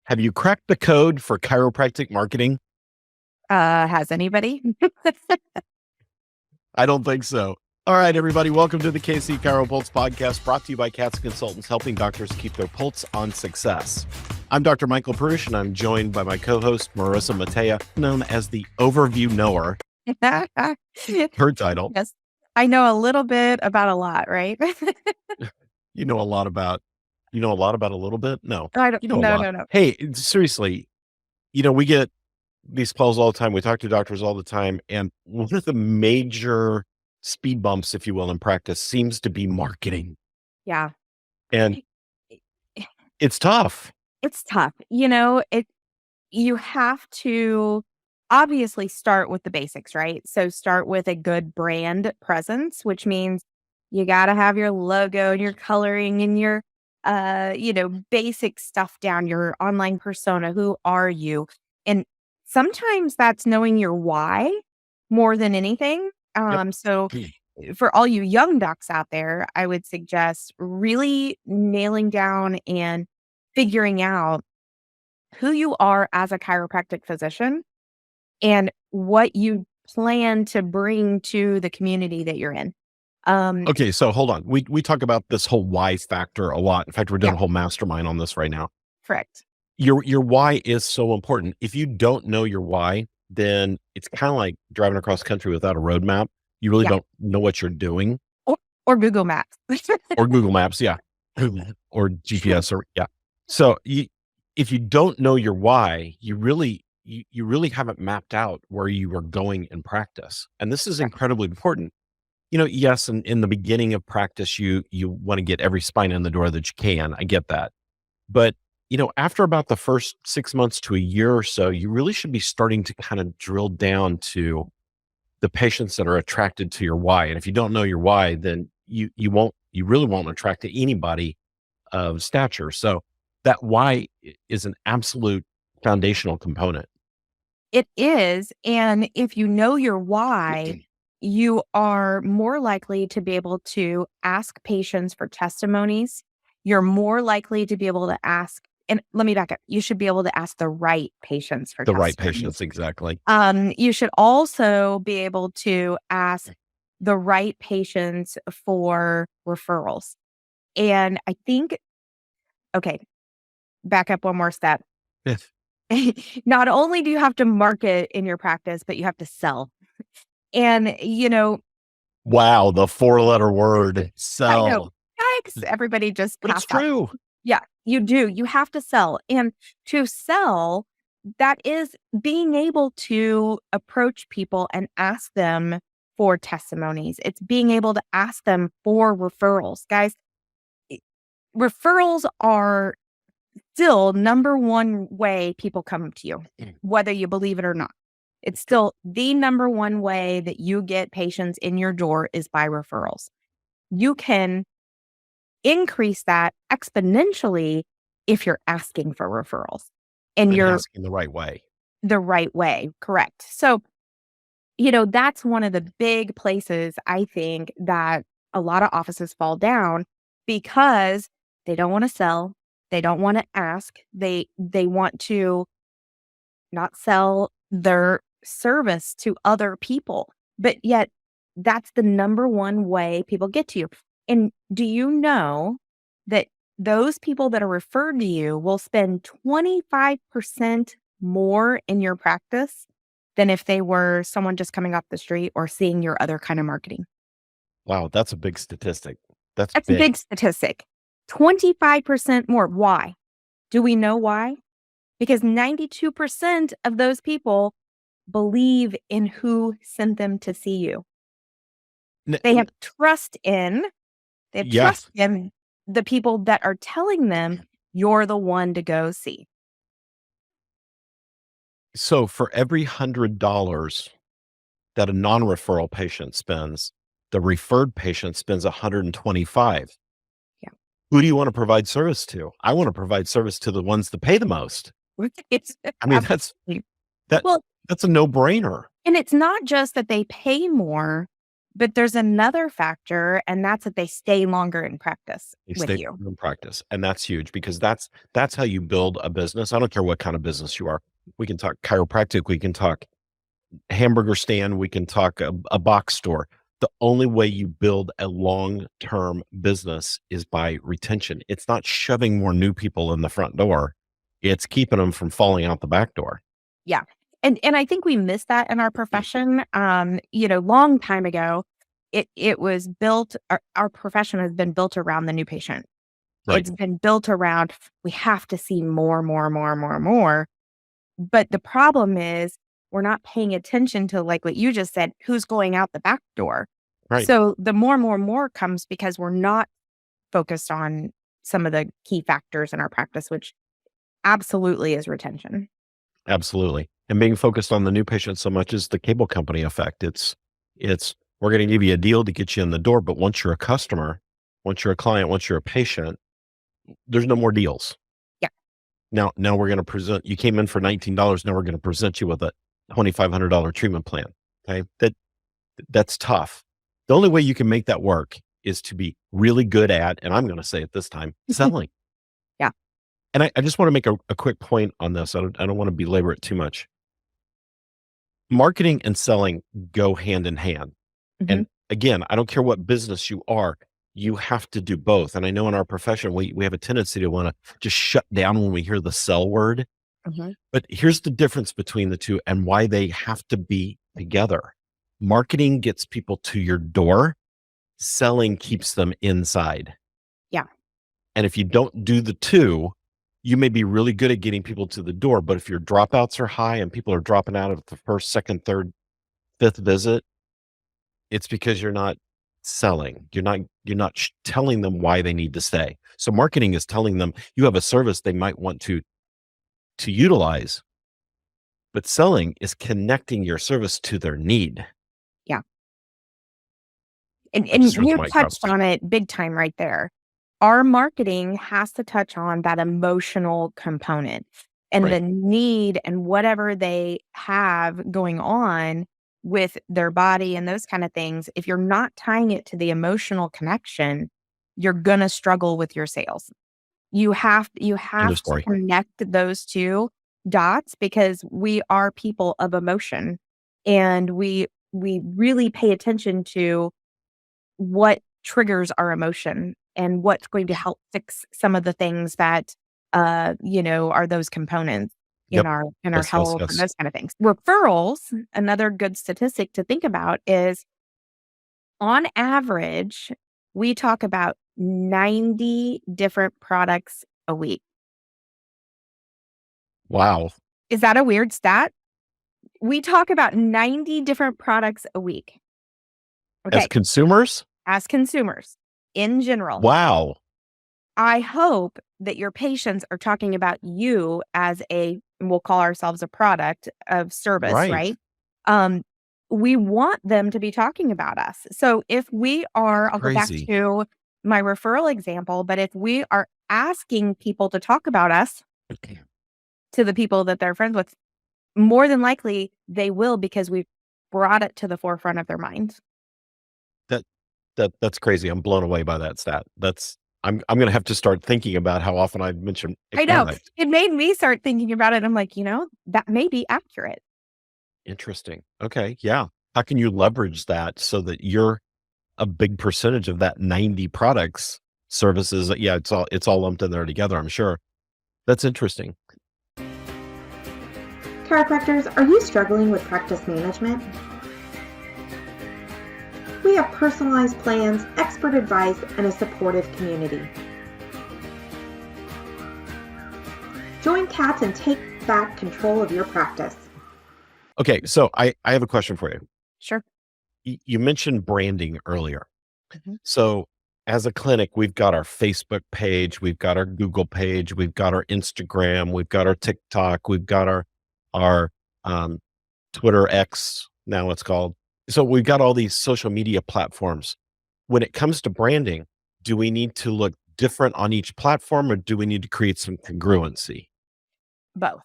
Have you cracked the code for chiropractic marketing? Has anybody? I don't think so. All right, everybody, welcome to the KC CHIROpulse Podcast, brought to you by CATS Consultants, helping doctors keep their pulse on success. I'm Dr. Michael Perusich, and I'm joined by my co-host, Marisa Mateja, known as the Overview Knower. Her title. Yes. I know a little bit about a lot, right? You know a lot about a little bit? No. I don't, You know a lot. no. Hey, seriously, we get these calls all the time. We talk to doctors all the time. And one of the major speed bumps, if you will, in practice seems to be marketing. Yeah. And it's tough. It's tough. You have to obviously start with the basics, right? So start with a good brand presence, which means you got to have your logo and your coloring and your, basic stuff down, your online persona. Who are you? And sometimes that's knowing your why more than anything. So for all you young docs out there, I would suggest really nailing down and figuring out who you are as a chiropractic physician and what you plan to bring to the community that you're in. Okay, so hold on. We talk about this whole why factor a lot. In fact, we're doing a whole mastermind on this right now. Correct. Your why is so important. If you don't know your why, then it's kind of like driving across country without a roadmap. You really don't know what you're doing. Or Google Maps. Or Google Maps, yeah. Or GPS, So if you don't know your why, you really haven't mapped out where you are going in practice. And this is incredibly important. Yes, in the beginning of practice, you want to get every spine in the door that you can. I get that. But, after about the first 6 months to a year or so, you really should be starting to kind of drill down to the patients that are attracted to your why. And if you don't know your why, then you really won't attract to anybody of stature. So that why is an absolute foundational component. It is. And if you know your why, you are more likely to be able to ask patients for testimonies. You're more likely to be able to ask, and let me back up. You should be able to ask the right patients for testimonies. Right patients, exactly. You should also be able to ask the right patients for referrals. And I think, okay, back up one more step. Yes. Not only do you have to market in your practice, but you have to sell. And, wow, the 4-letter word, sell. I know. Yikes, everybody just But it's true. Yeah, you do. You have to sell. And to sell, that is being able to approach people and ask them for testimonies. It's being able to ask them for referrals. Guys, referrals are still number one way people come to you, whether you believe it or not. It's still the number one way that you get patients in your door is by referrals. You can increase that exponentially if you're asking for referrals and you're asking the right way. The right way, correct. So, that's one of the big places I think that a lot of offices fall down because they don't want to sell. They don't want to ask. They want to not sell their service to other people. But yet that's the number one way people get to you. And do you know that those people that are referred to you will spend 25% more in your practice than if they were someone just coming off the street or seeing your other kind of marketing? Wow, that's a big statistic. That's a big statistic. 25% more. Why? Do we know why? Because 92% of those people believe in who sent them to see you. They have trust in the people that are telling them you're the one to go see. So for every $100 that a non-referral patient spends, the referred patient spends $125. Yeah. Who do you want to provide service to? I want to provide service to the ones that pay the most. That's a no-brainer. And it's not just that they pay more, But there's another factor, and that's that they stay longer in practice They with stay you. in practice. And that's huge because that's how you build a business. I don't care what kind of business you are. We can talk chiropractic, we can talk hamburger stand, we can talk a box store. The only way you build a long-term business is by retention. It's not shoving more new people in the front door. It's keeping them from falling out the back door. Yeah. And I think we missed that in our profession. Long time ago, it was built, our profession has been built around the new patient. Right. It's been built around, we have to see more, more, more, more, more. But the problem is we're not paying attention to, like what you just said, who's going out the back door. Right. So the more comes because we're not focused on some of the key factors in our practice, which absolutely is retention. Absolutely. And being focused on the new patient so much is the cable company effect. It's we're going to give you a deal to get you in the door, but once you're a customer, once you're a client, once you're a patient, there's no more deals. Yeah. Now we're going to present, you came in for $19. Now we're going to present you with a $2,500 treatment plan. Okay. That's tough. The only way you can make that work is to be really good at, and I'm going to say it this time, selling. Yeah. And I just want to make a quick point on this. I don't want to belabor it too much. Marketing and selling go hand in hand. Mhm. And again, I don't care what business you are, you have to do both. And I know in our profession, we have a tendency to want to just shut down when we hear the sell word. Mhm. But here's the difference between the two and why they have to be together. Marketing gets people to your door, selling keeps them inside. Yeah. And if you don't do the two, you may be really good at getting people to the door, but if your dropouts are high and people are dropping out of the first, second, third, fifth visit, it's because you're not selling. You're not telling them why they need to stay. So marketing is telling them you have a service they might want to utilize, but selling is connecting your service to their need. Yeah. And I just heard the you mic drop. touched on it big time right there. Our marketing has to touch on that emotional component and Right. the need and whatever they have going on with their body and those kind of things. If you're not tying it to the emotional connection, you're gonna struggle with your sales. You End of have to story. connect those two dots because we are people of emotion, and we really pay attention to what triggers our emotion and what's going to help fix some of the things that, are those components in Yep. our Yes, yes, health and yes. those kind of things. Referrals, another good statistic to think about is on average, we talk about 90 different products a week. Wow. Is that a weird stat? We talk about 90 different products a week. As Okay, consumers? as consumers in general. Wow. I hope that your patients are talking about you as we'll call ourselves a product of service, Right. right? Um, we want them to be talking about us. So if we are, I'll go back Crazy. to my referral example, but if we are asking people to talk about us to the people that they're friends with, more than likely they will because we've brought it to the forefront of their minds. That's crazy. I'm blown away by that stat. I'm gonna have to start thinking about how often I mention a I know. product. It made me start thinking about it. I'm like, that may be accurate. Interesting. Okay. Yeah. How can you leverage that so that you're a big percentage of that 90 products, services? Yeah, it's all lumped in there together, I'm sure. That's interesting. Chiropractors, are you struggling with practice management? We have personalized plans, expert advice, and a supportive community. Join CATS and take back control of your practice. Okay. So I have a question for you. Sure. You mentioned branding earlier. Mhm. So as a clinic, we've got our Facebook page, we've got our Google page, we've got our Instagram, we've got our TikTok, we've got our Twitter X, now it's called. So we've got all these social media platforms. When it comes to branding, do we need to look different on each platform or do we need to create some congruency? Both.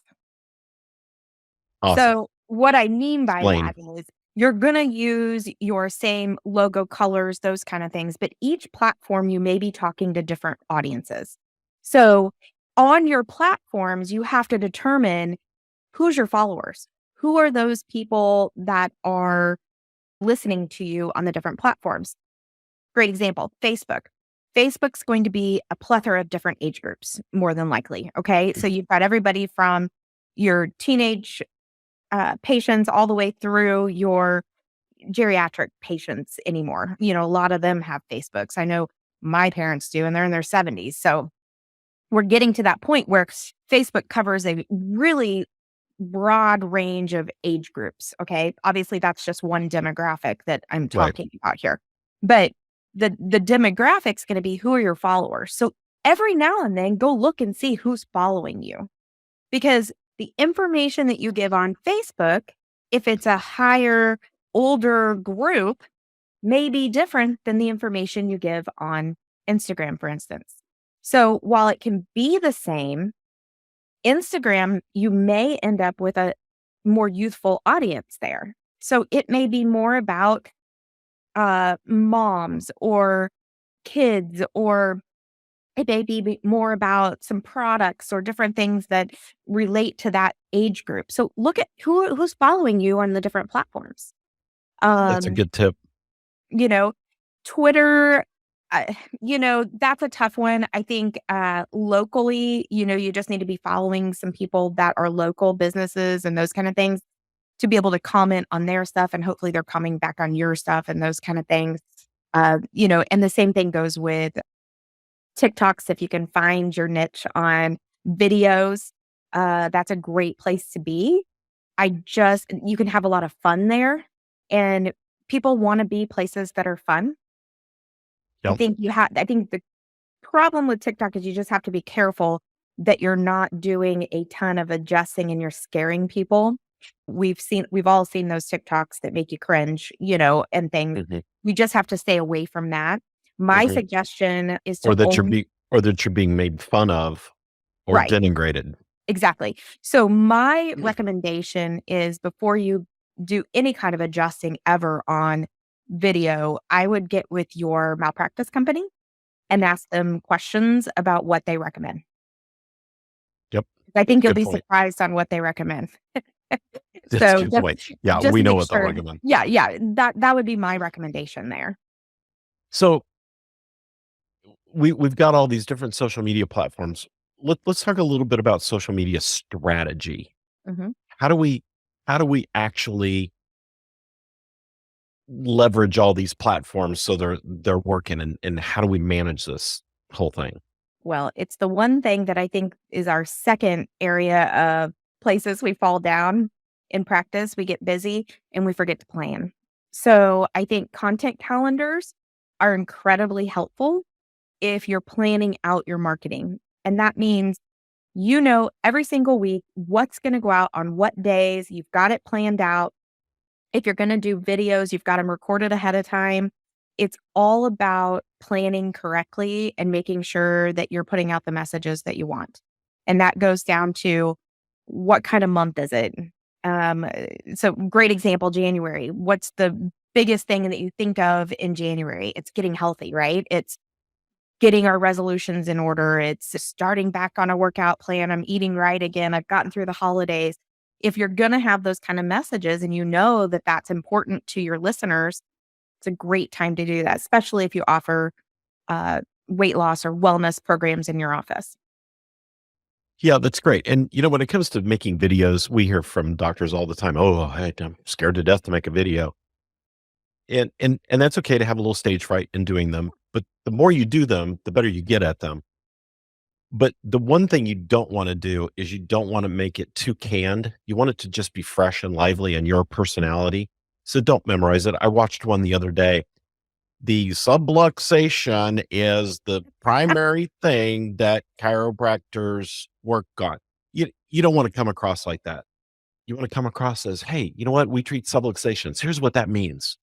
Awesome. So what I mean by Explain. that is You're going to use your same logo colors, those kind of things, but each platform you may be talking to different audiences. So on your platforms, you have to determine who's your followers. Who are those people that are listening to you on the different platforms? Great example, Facebook. Facebook's going to be a plethora of different age groups, more than likely. Okay. So you've got everybody from your teenage patients all the way through your geriatric patients anymore. A lot of them have Facebooks. I know my parents do, and they're in their 70s. So we're getting to that point where Facebook covers a really broad range of age groups. Okay. Obviously, that's just one demographic that I'm talking about here. But the demographic's going to be, who are your followers? So every now and then go look and see who's following you, because the information that you give on Facebook, if it's a higher, older group, may be different than the information you give on Instagram, for instance. So while it can be the same, Instagram, you may end up with a more youthful audience there. So it may be more about moms or kids, or it may be more about some products or different things that relate to that age group. So look at who's following you on the different platforms. That's a good tip. Twitter, that's a tough one. I think locally, you just need to be following some people that are local businesses and those kind of things to be able to comment on their stuff, and hopefully they're coming back on your stuff and those kind of things. And the same thing goes with TikToks. If you can find your niche on videos, that's a great place to be. You can have a lot of fun there, and people want to be places that are fun. Yep. I think the problem with TikTok is you just have to be careful that you're not doing a ton of adjusting and you're scaring people. We've all seen those TikToks that make you cringe, and things. Mm-hmm. We just have to stay away from that. My suggestion is to or that you're being made fun of or Right. denigrated. Exactly. So my recommendation is, before you do any kind of adjusting ever on video, I would get with your malpractice company and ask them questions about what they recommend. Yep. I think you'll Good be point. surprised on what they recommend. That's a good point. Yeah, just we know make what they'll sure. recommend. Yeah. That would be my recommendation there. So we've got all these different social media platforms. Let's talk a little bit about social media strategy. Mhm. How do we actually leverage all these platforms so they're working, and how do we manage this whole thing? Well, it's the one thing that I think is our second area of places we fall down in practice. We get busy and we forget to plan. So I think content calendars are incredibly helpful if you're planning out your marketing. And that means every single week what's going to go out on what days. You've got it planned out. If you're going to do videos, you've got them recorded ahead of time. It's all about planning correctly and making sure that you're putting out the messages that you want. And that goes down to, what kind of month is it? So great example, January. What's the biggest thing that you think of in January? It's getting healthy, right? It's getting our resolutions in order. It's starting back on a workout plan. I'm eating right again. I've gotten through the holidays. If you're going to have those kind of messages and that that's important to your listeners, it's a great time to do that, especially if you offer weight loss or wellness programs in your office. Yeah, that's great. And when it comes to making videos, we hear from doctors all the time, "Oh, I'm scared to death to make a video." And that's okay to have a little stage fright in doing them, but the more you do them, the better you get at them. But the one thing you don't want to do is you don't want to make it too canned. You want it to just be fresh and lively and your personality. So don't memorize it. I watched one the other day. The subluxation is the primary thing that chiropractors work on. You don't want to come across like that. You want to come across as, hey, you know what? We treat subluxations. Here's what that means.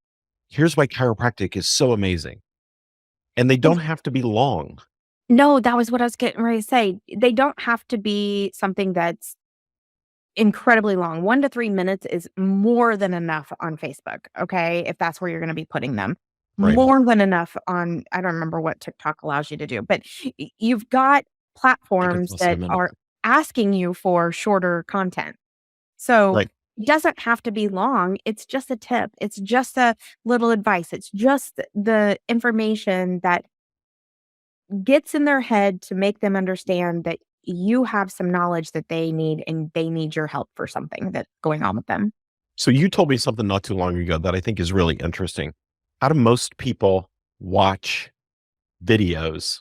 Here's why chiropractic is so amazing. And they don't have to be long. No, that was what I was getting ready to say. They don't have to be something that's incredibly long. 1 to 3 minutes is more than enough on Facebook, okay, if that's where you're gonna be putting them. Right. More than enough on I don't remember what TikTok allows you to do, but you've got I think it's platforms less than a that minute. are asking you for shorter content. So, Right. it doesn't have to be long, it's just a tip, it's just a little advice, it's just the information that gets in their head to make them understand that you have some knowledge that they need and they need your help for something that's going on with them. So you told me something not too long ago that I think is really interesting. How do most people watch videos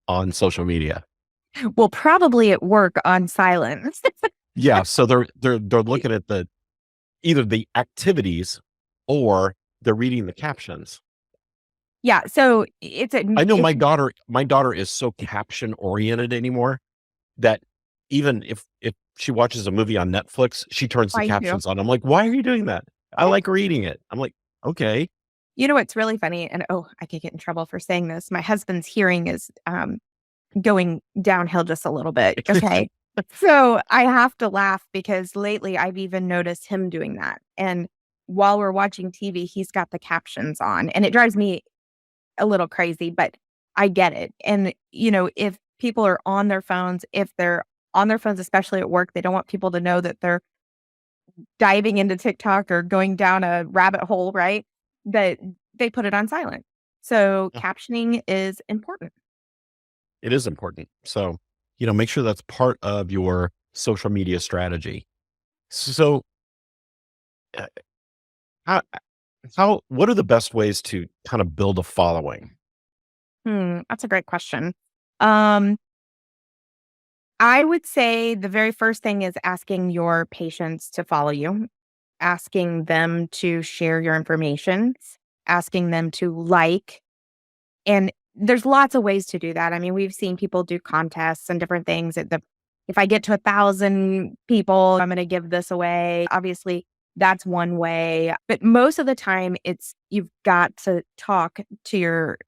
on social media? Well, probably at work on silence. Yeah, so they're looking at either the activities or they're reading the captions. Yeah, so it's a I know it's my daughter is so caption oriented anymore that even if she watches a movie on Netflix, she turns the I do. captions on. I'm like, "Why are you doing that?" "I like reading it." I'm like, "Okay." You know what's really funny, and oh, I could get in trouble for saying this. My husband's hearing is going downhill just a little bit. Okay. So I have to laugh because lately I've even noticed him doing that. And while we're watching TV, he's got the captions on and it drives me a little crazy, but I get it. And, if people are on their phones, if they're on their phones, especially at work, they don't want people to know that they're diving into TikTok or going down a rabbit hole, right? That they put it on silent. So Yeah, captioning is important. it is important. So, make sure that's part of your social media strategy. So, uh, how what are the best ways to kind of build a following? That's a great question. Um, I would say the very first thing is asking your patients to follow you, asking them to share your information, asking them to like, and there's lots of ways to do that. I mean, we've seen people do contests and different things. If I get to 1,000 people, I'm going to give this away. Obviously, that's one way. But most of the time, it's you've got to talk to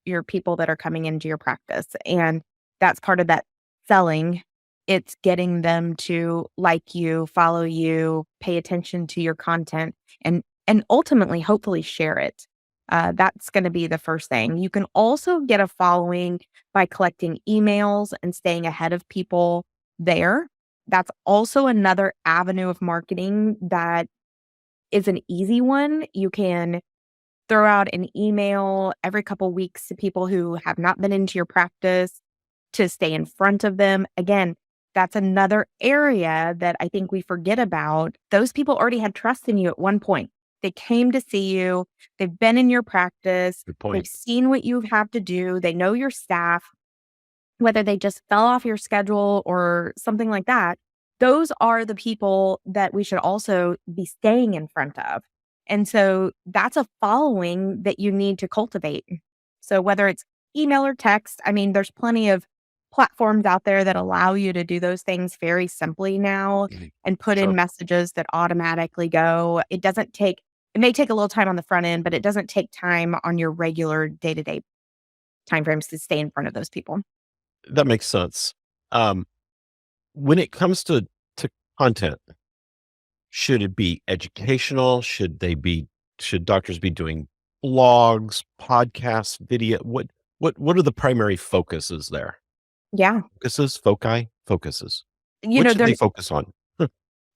your people that are coming into your practice, and that's part of that selling. It's getting them to like you, follow you, pay attention to your content, and ultimately, hopefully, share it. That's going to be the first thing. You can also get a following by collecting emails and staying ahead of people there. That's also another avenue of marketing that is an easy one. You can throw out an email every couple weeks to people who have not been into your practice to stay in front of them. Again, that's another area that I think we forget about. Those people already had trust in you at one point. They came to see you, they've been in your practice, Good they've point. seen what you have to do, they know your staff, whether they just fell off your schedule or something like that. Those are the people that we should also be staying in front of. And so that's a following that you need to cultivate. So whether it's email or text, I mean, there's plenty of platforms out there that allow you to do those things very simply now Mhm. and put in Sure. messages that automatically go. It may take a little time on the front end, but it doesn't take time on your regular day-to-day timeframes to stay in front of those people. That makes sense. Um, when it comes to content, should it be educational? Should doctors be doing blogs, podcasts, video? What are the primary focuses there? Yeah. Focuses. You What know, should they there's focus on?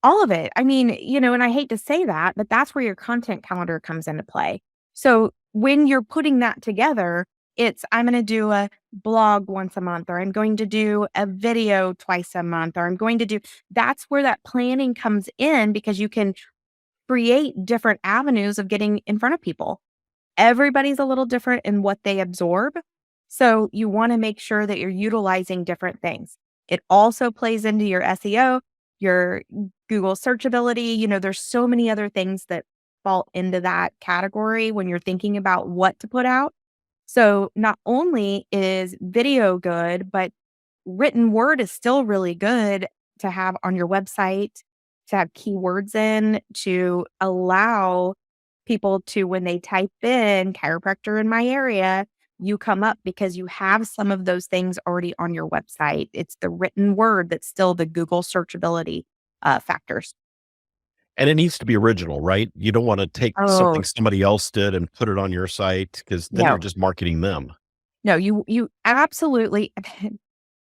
all of it. I mean, and I hate to say that, but that's where your content calendar comes into play. So when you're putting that together, it's I'm going to do a blog once a month, or I'm going to do a video twice a month, or I'm going to do that's where that planning comes in because you can create different avenues of getting in front of people. Everybody's a little different in what they absorb. So you want to make sure that you're utilizing different things. It also plays into your SEO, your Google searchability. There's so many other things that fall into that category when you're thinking about what to put out. So not only is video good, but written word is still really good to have on your website, to have keywords in, to allow people to, when they type in chiropractor in my area, you come up because you have some of those things already on your website. It's the written word that's still the Google searchability factors. And it needs to be original, right? You don't want to take Oh, something somebody else did and put it on your site because then you're no, just marketing them. no, you absolutely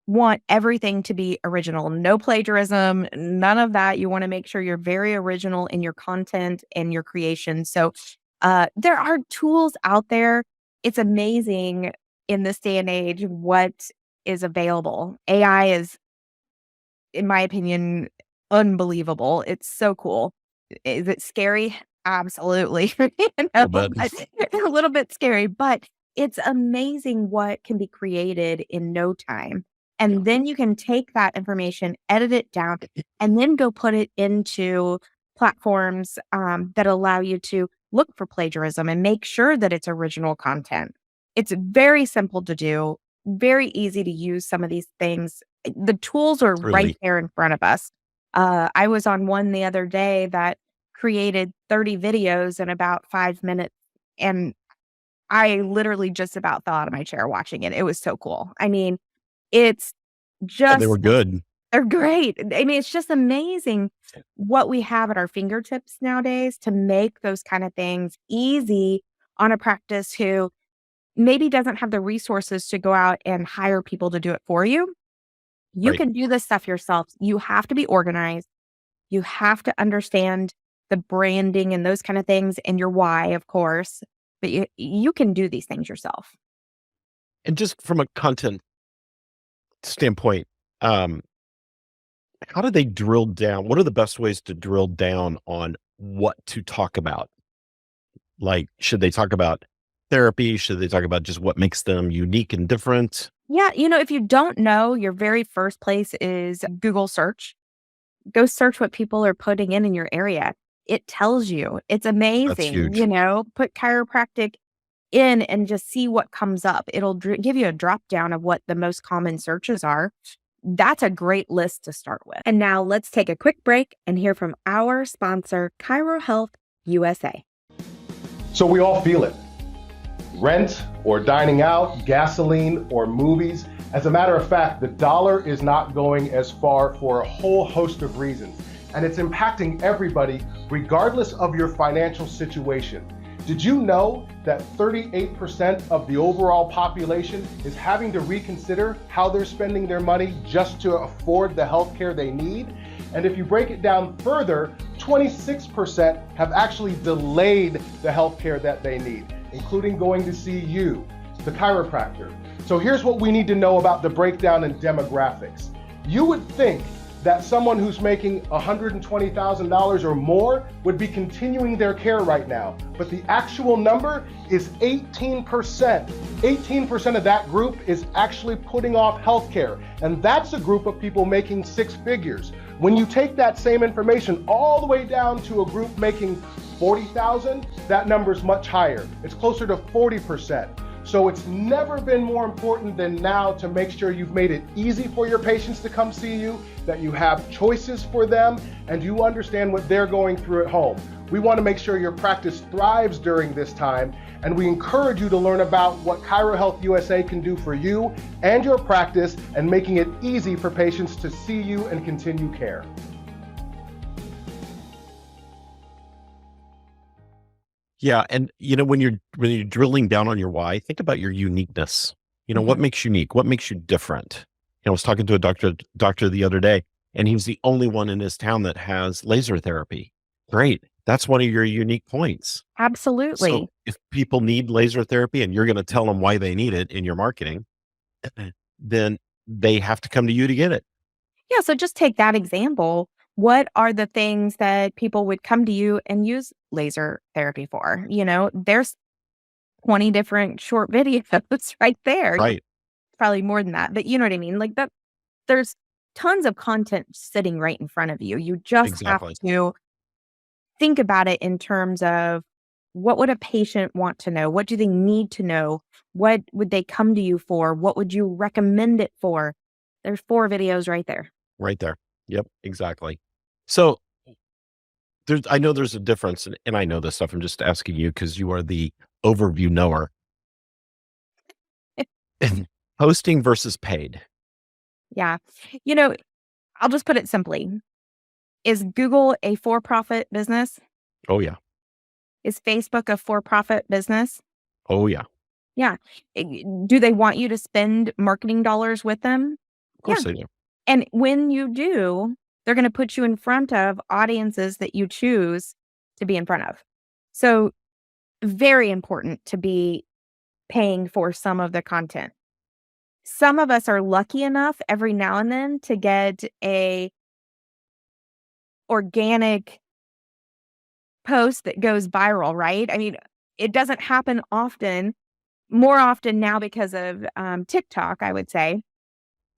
want everything to be original, no plagiarism, none of that. You want to make sure you're very original in your content and your creation. So, there are tools out there. It's amazing in this day and age what is available. AI is, in my opinion, unbelievable. It's so cool. Is it scary? Absolutely. But But a little bit scary, but it's amazing what can be created in no time. And then you can take that information, edit it down, and then go put it into platforms that allow you to look for plagiarism and make sure that it's original content. It's very simple to do, very easy to use some of these things. The tools are right really, there in front of us. I was on one the other day that created 30 videos in about 5 minutes. And I literally just about fell out of my chair watching it. It was so cool. I mean, it's yeah, they were just, good. they're great. I mean, it's just amazing what we have at our fingertips nowadays to make those kind of things easy on a practice who maybe doesn't have the resources to go out and hire people to do it for you. You Right. can do this stuff yourself. You have to be organized. You have to understand the branding and those kind of things and your why, of course, but you can do these things yourself. And just from a content standpoint, um, how do they drill down? What are the best ways to drill down on what to talk about? Like, should they talk about therapy? Should they talk about just what makes them unique and different? Yeah, if you don't know, your very first place is Google search. Go search what people are putting in your area. It tells you. It's That's amazing, huge. put chiropractic in and just see what comes up. It'll give you a drop down of what the most common searches are. That's a great list to start with. And now let's take a quick break and hear from our sponsor, Chiro Health USA. So we all feel it. Rent or dining out, gasoline or movies. As a matter of fact, the dollar is not going as far for a whole host of reasons, and it's impacting everybody regardless of your financial situation. Did you know that 38% of the overall population is having to reconsider how they're spending their money just to afford the health care they need? And if you break it down further, 26% have actually delayed the health care that they need, including going to see you, the chiropractor. So here's what we need to know about the breakdown in demographics. You would think that someone who's making $120,000 or more would be continuing their care right now, but the actual number is 18%. 18% of that group is actually putting off health care, and that's a group of people making six figures. When you take that same information all the way down to a group making 40,000, that number is much higher. It's closer to 40%. So it's never been more important than now to make sure you've made it easy for your patients to come see you, that you have choices for them, and you understand what they're going through at home. We want to make sure your practice thrives during this time, and we encourage you to learn about what Chiro Health USA can do for you and your practice, and making it easy for patients to see you and continue care. Yeah, and when you're drilling down on your why, think about your uniqueness. What Mhm. makes you unique? What makes you different? I was talking to a doctor the other day, and he's the only one in his town that has laser therapy. Great. That's one of your unique points. So Absolutely. if people need laser therapy and you're going to tell them why they need it in your marketing, then they have to come to you to get it. Yeah, so just take that example. What are the things that people would come to you and use laser therapy for? There's 20 different short videos right there. Right. Probably more than that, but you know what I mean? Like that, there's tons of content sitting right in front of you. You just have Exactly. to think about it in terms of what would a patient want to know? What do they need to know? What would they come to you for? What would you recommend it for? There's 4 videos right there. Right there. Yep, exactly. So I know there's a difference, and I know this stuff. I'm just asking you because you are the overview knower. Hosting versus paid. Yeah. I'll just put it simply. Is Google a for-profit business? Oh, yeah. Is Facebook a for-profit business? Oh, yeah. Yeah. Do they want you to spend marketing dollars with them? Of course Yeah. they do. And when you do, they're going to put you in front of audiences that you choose to be in front of. So very important to be paying for some of the content. Some of us are lucky enough every now and then to get a organic post that goes viral, right? I mean, it doesn't happen often, more often now because of TikTok, I would say.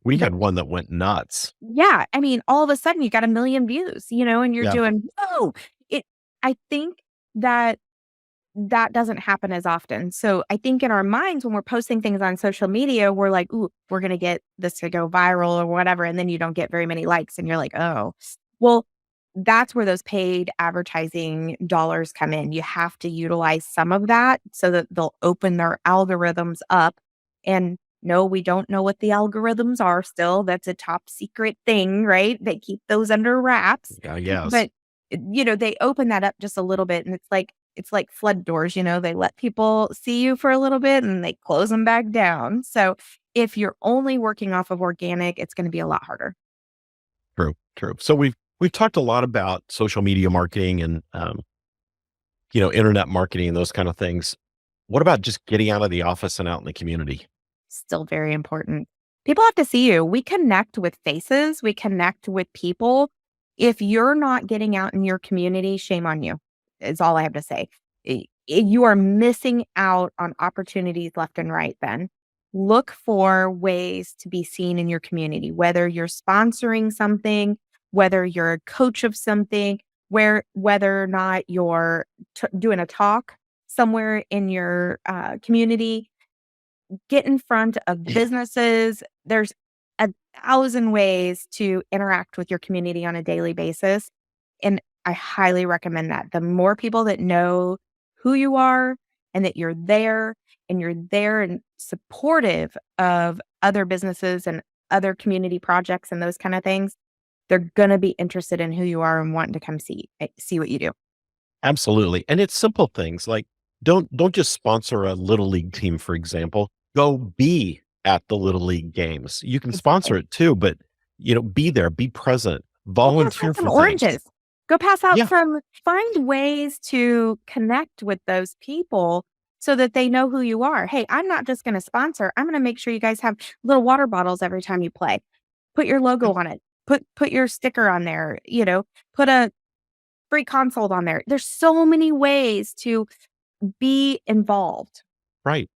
We But had one that went nuts. yeah, I mean, all of a sudden you got 1,000,000 views, and you're Yeah. doing, whoa. I think that doesn't happen as often. So I think in our minds, when we're posting things on social media, we're like, ooh, we're going to get this to go viral or whatever. And then you don't get very many likes and you're like, oh, well, that's where those paid advertising dollars come in. You have to utilize some of that so that they'll open their algorithms up. And no, we don't know what the algorithms are still. That's a top secret thing, right? They keep those under wraps. Yes. But they open that up just a little bit and it's like flood doors, they let people see you for a little bit and they close them back down. So if you're only working off of organic, it's going to be a lot harder. True. So we've talked a lot about social media marketing and internet marketing and those kind of things. What about just getting out of the office and out in the community? Still very important. People have to see you. We connect with faces, we connect with people. If you're not getting out in your community, shame on you, is all I have to say. You are missing out on opportunities left and right then. Look for ways to be seen in your community, whether you're sponsoring something, whether you're a coach of something, whether or not you're doing a talk somewhere in your community. Get in front of businesses. There's 1,000 ways to interact with your community on a daily basis. And I highly recommend that. The more people that know who you are and that you're there and supportive of other businesses and other community projects and those kind of things, they're going to be interested in who you are and wanting to come see what you do. Absolutely. And it's simple things like don't just sponsor a little league team, for example. Go be at the little league games. You can sponsor it too, but be there, be present, volunteer for some things. oranges. Go pass out Yeah. find ways to connect with those people so that they know who you are. Hey, I'm not just going to sponsor. I'm going to make sure you guys have little water bottles every time you play. Put your logo on it. Put your sticker on there, put a free consult on there. There's so many ways to be involved. Right.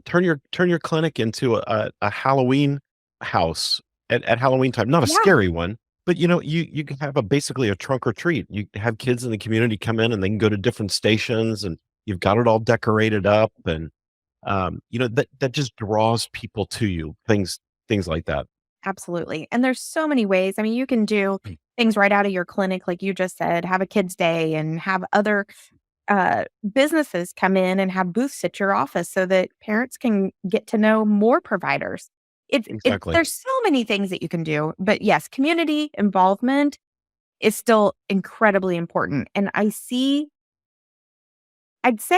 Turn your clinic into a Halloween house at Halloween time. Not a Yeah. scary one, but you can have basically a trunk or treat. You have kids in the community come in and they can go to different stations and you've got it all decorated up and that just draws people to you. Things like that. Absolutely. And there's so many ways. I mean, you can do things right out of your clinic, like you just said, have a kids' day and have other businesses come in and have booths at your office so that parents can get to know more providers. Exactly. There's so many things that you can do. But yes, community involvement is still incredibly important. And I'd say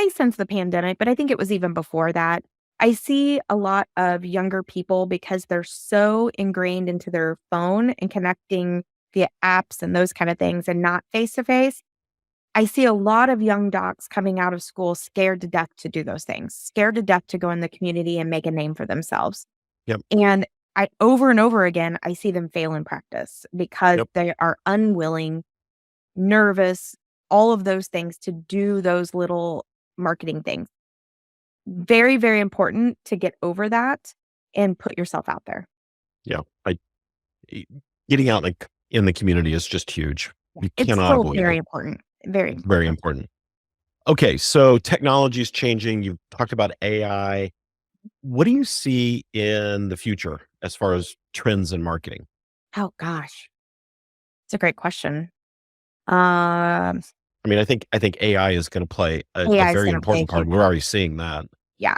since the pandemic, but I think it was even before that, I see a lot of younger people because they're so ingrained into their phone and connecting via apps and those kind of things and not face to face. I see a lot of young docs coming out of school scared to death to do those things, scared to death to go in the community and make a name for themselves. Yep. And over and over again, I see them fail in practice because they are unwilling, nervous, all of those things to do those little marketing things. Very, very important to get over that and put yourself out there. Yeah. Getting out in the community is just huge. You It's cannot still avoid very it. important. Very, Very important. Okay. So technology is changing. You've talked about AI. What do you see in the future as far as trends in marketing? Oh gosh, it's a great question. I mean, I think AI is going to play a AI is very gonna play a important part. huge We're already seeing that. Yeah.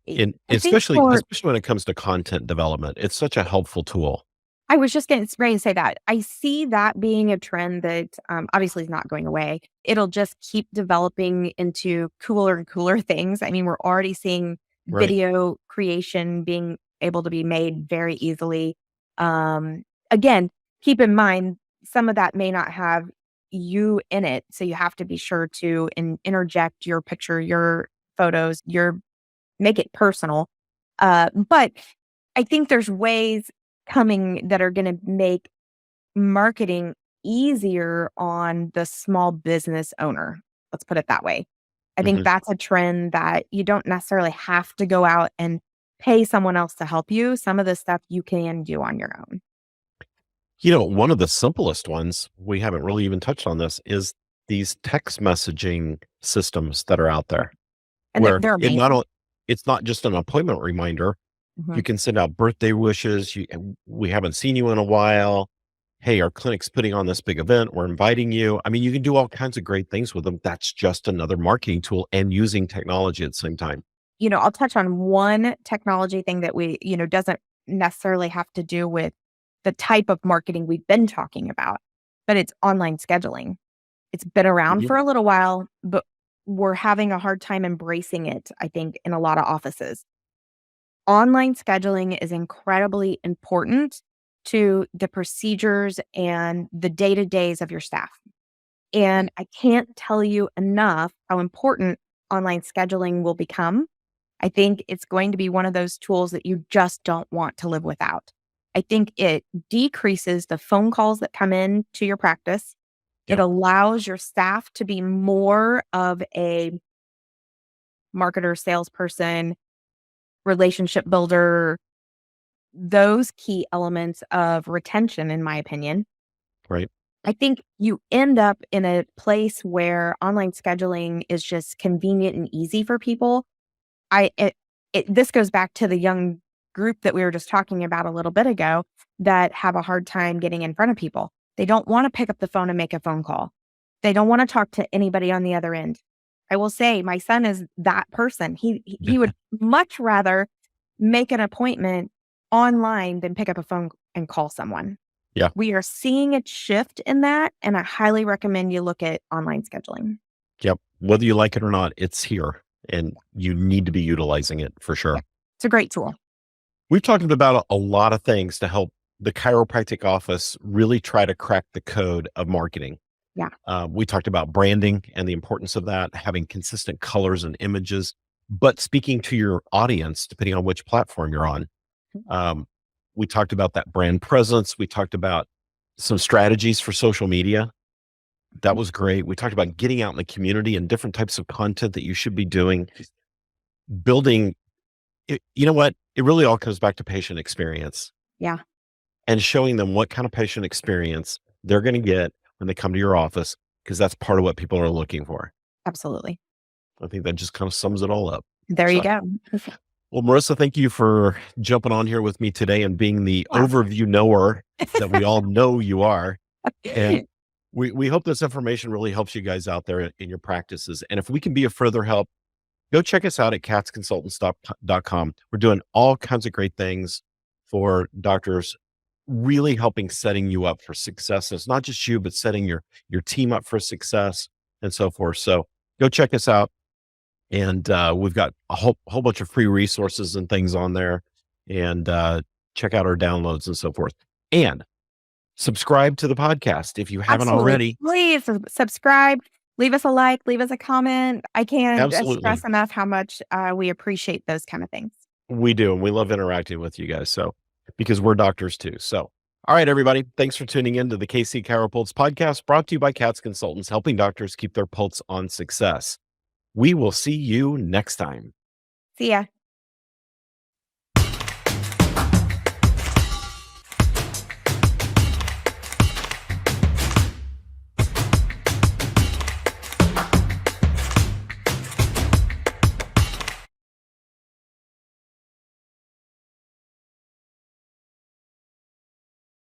And I think especially for when it comes to content development, it's such a helpful tool. I was just getting ready to say that. I see that being a trend that obviously is not going away. It'll just keep developing into cooler and cooler things. I mean, we're already seeing Right. video creation being able to be made very easily. Again, keep in mind, some of that may not have you in it. So you have to be sure to interject your picture, your photos, make it personal. But I think there's ways coming that are going to make marketing easier on the small business owner. Let's put it that way. I think Mhm. that's a trend that you don't necessarily have to go out and pay someone else to help you. Some of the stuff you can do on your own. One of the simplest ones, we haven't really even touched on this, is these text messaging systems that are out there And where they're amazing. it's not just an appointment reminder. Mhm. You can send out birthday wishes. We haven't seen you in a while. Hey, our clinic's putting on this big event. We're inviting you. I mean, you can do all kinds of great things with them. That's just another marketing tool and using technology at the same time. I'll touch on one technology thing that doesn't necessarily have to do with the type of marketing we've been talking about, but it's online scheduling. It's been around Mhm. for a little while, but we're having a hard time embracing it, I think, in a lot of offices. Online scheduling is incredibly important to the procedures and the day-to-days of your staff. And I can't tell you enough how important online scheduling will become. I think it's going to be one of those tools that you just don't want to live without. I think it decreases the phone calls that come in to your practice. It Yeah. allows your staff to be more of a marketer, salesperson, relationship builder, those key elements of retention, in my opinion. Right. I think you end up in a place where online scheduling is just convenient and easy for people. This goes back to the young group that we were just talking about a little bit ago that have a hard time getting in front of people. They don't want to pick up the phone and make a phone call. They don't want to talk to anybody on the other end. I will say my son is that person. He would much rather make an appointment online than pick up a phone and call someone. Yeah. We are seeing a shift in that, and I highly recommend you look at online scheduling. Yep. Whether you like it or not, it's here and you need to be utilizing it for sure. Yeah. It's a great tool. We've talked about a lot of things to help the chiropractic office really try to crack the code of marketing. Yeah. We talked about branding and the importance of that, having consistent colors and images, but speaking to your audience, depending on which platform you're on. We talked about that brand presence. We talked about some strategies for social media. That was great. We talked about getting out in the community and different types of content that you should be doing, building. You know what? It really all comes back to patient experience. Yeah. And showing them what kind of patient experience they're going to get when they come to your office, because that's part of what people are looking for. Absolutely. I think that just kind of sums it all up. There you So, go. well, Marisa, thank you for jumping on here with me today and being the Yeah. overview knower that we all know you are. And we hope this information really helps you guys out there in your practices. And if we can be of further help, go check us out at katzconsultants.com. We're doing all kinds of great things for doctors, really helping setting you up for success. And it's not just you, but setting your team up for success and so forth. So go check us out. And we've got a whole bunch of free resources and things on there. And check out our downloads and so forth. And subscribe to the podcast if you haven't Absolutely. already. Please subscribe, leave us a like, leave us a comment. I can't Absolutely. stress enough how much we appreciate those kind of things. We do. And we love interacting with you guys. So, because we're doctors too. So, all right, everybody. Thanks for tuning in to the KC CHIROpulse Podcast, brought to you by Katz Consultants, helping doctors keep their pulse on success. We will see you next time. See ya.